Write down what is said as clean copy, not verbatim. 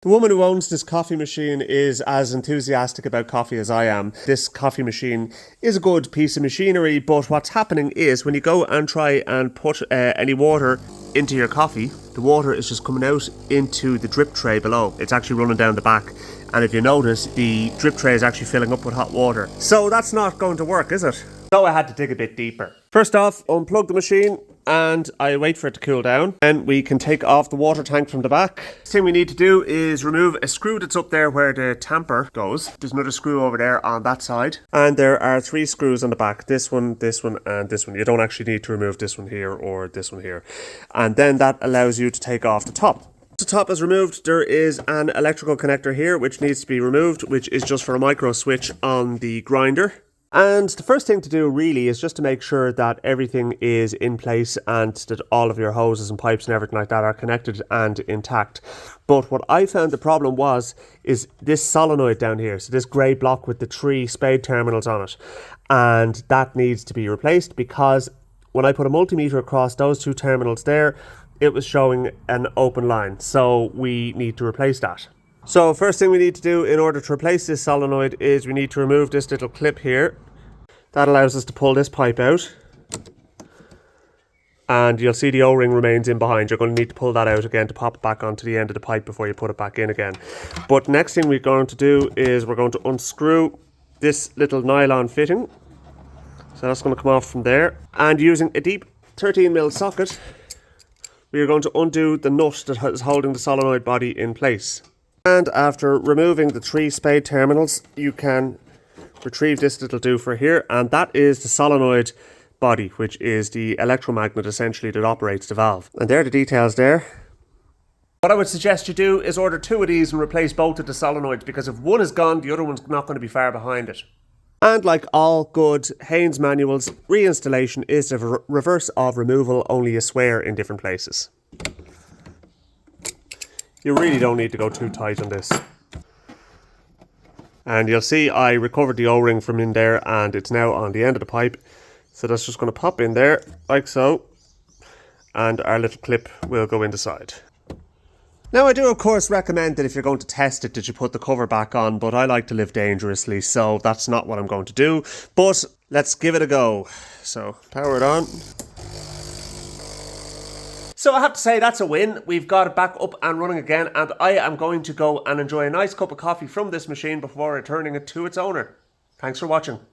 The woman who owns this coffee machine is as enthusiastic about coffee as I am. This coffee machine is a good piece of machinery, but what's happening is when you go and try and put any water into your coffee, the water is just coming out into the drip tray below. It's actually running down the back, and if you notice, the drip tray is actually filling up with hot water. So that's not going to work, is it? So I had to dig a bit deeper. First off, unplug the machine and I wait for it to cool down. Then we can take off the water tank from the back. The thing we need to do is remove a screw that's up there where the tamper goes. There's another screw over there on that side. And there are 3 screws on the back. This one, and this one. You don't actually need to remove this one here or this one here. And then that allows you to take off the top. The top is removed. There is an electrical connector here which needs to be removed, which is just for a micro switch on the grinder. And the first thing to do really is just to make sure that everything is in place and that all of your hoses and pipes and everything like that are connected and intact. But what I found the problem is this solenoid down here. So this grey block with the 3 spade terminals on it. And that needs to be replaced because when I put a multimeter across those 2 terminals there, it was showing an open line. So we need to replace that. So first thing we need to do in order to replace this solenoid is we need to remove this little clip here. That allows us to pull this pipe out. And you'll see the O-ring remains in behind. You're going to need to pull that out again to pop it back onto the end of the pipe before you put it back in again. But next thing we're going to do is we're going to unscrew this little nylon fitting. So that's going to come off from there. And using a deep 13mm socket, we are going to undo the nut that is holding the solenoid body in place. And after removing the 3 spade terminals, you can retrieve this little doofer here, and that is the solenoid body, which is the electromagnet essentially that operates the valve. And there are the details there. What I would suggest you do is order 2 of these and replace both of the solenoids, because if one is gone, the other one's not going to be far behind it. And like all good Haynes manuals, reinstallation is the reverse of removal, only you swear in different places. You really don't need to go too tight on this. And you'll see I recovered the O-ring from in there and it's now on the end of the pipe. So that's just going to pop in there like so. And our little clip will go in the side. Now I do of course recommend that if you're going to test it that you put the cover back on, but I like to live dangerously, so that's not what I'm going to do. But let's give it a go. So power it on. So I have to say that's a win. We've got it back up and running again, and I am going to go and enjoy a nice cup of coffee from this machine before returning it to its owner. Thanks for watching.